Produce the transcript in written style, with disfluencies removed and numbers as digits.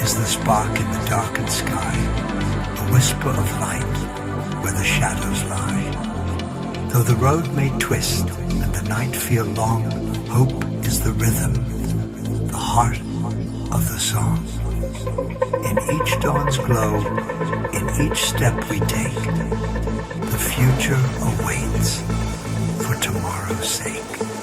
is the spark in the darkened sky, a whisper of light where the shadows lie. Though the road may twist and the night feel long, hope is the rhythm, the heart of the song. In each dawn's glow, in each step we take, the future awaits for tomorrow's sake.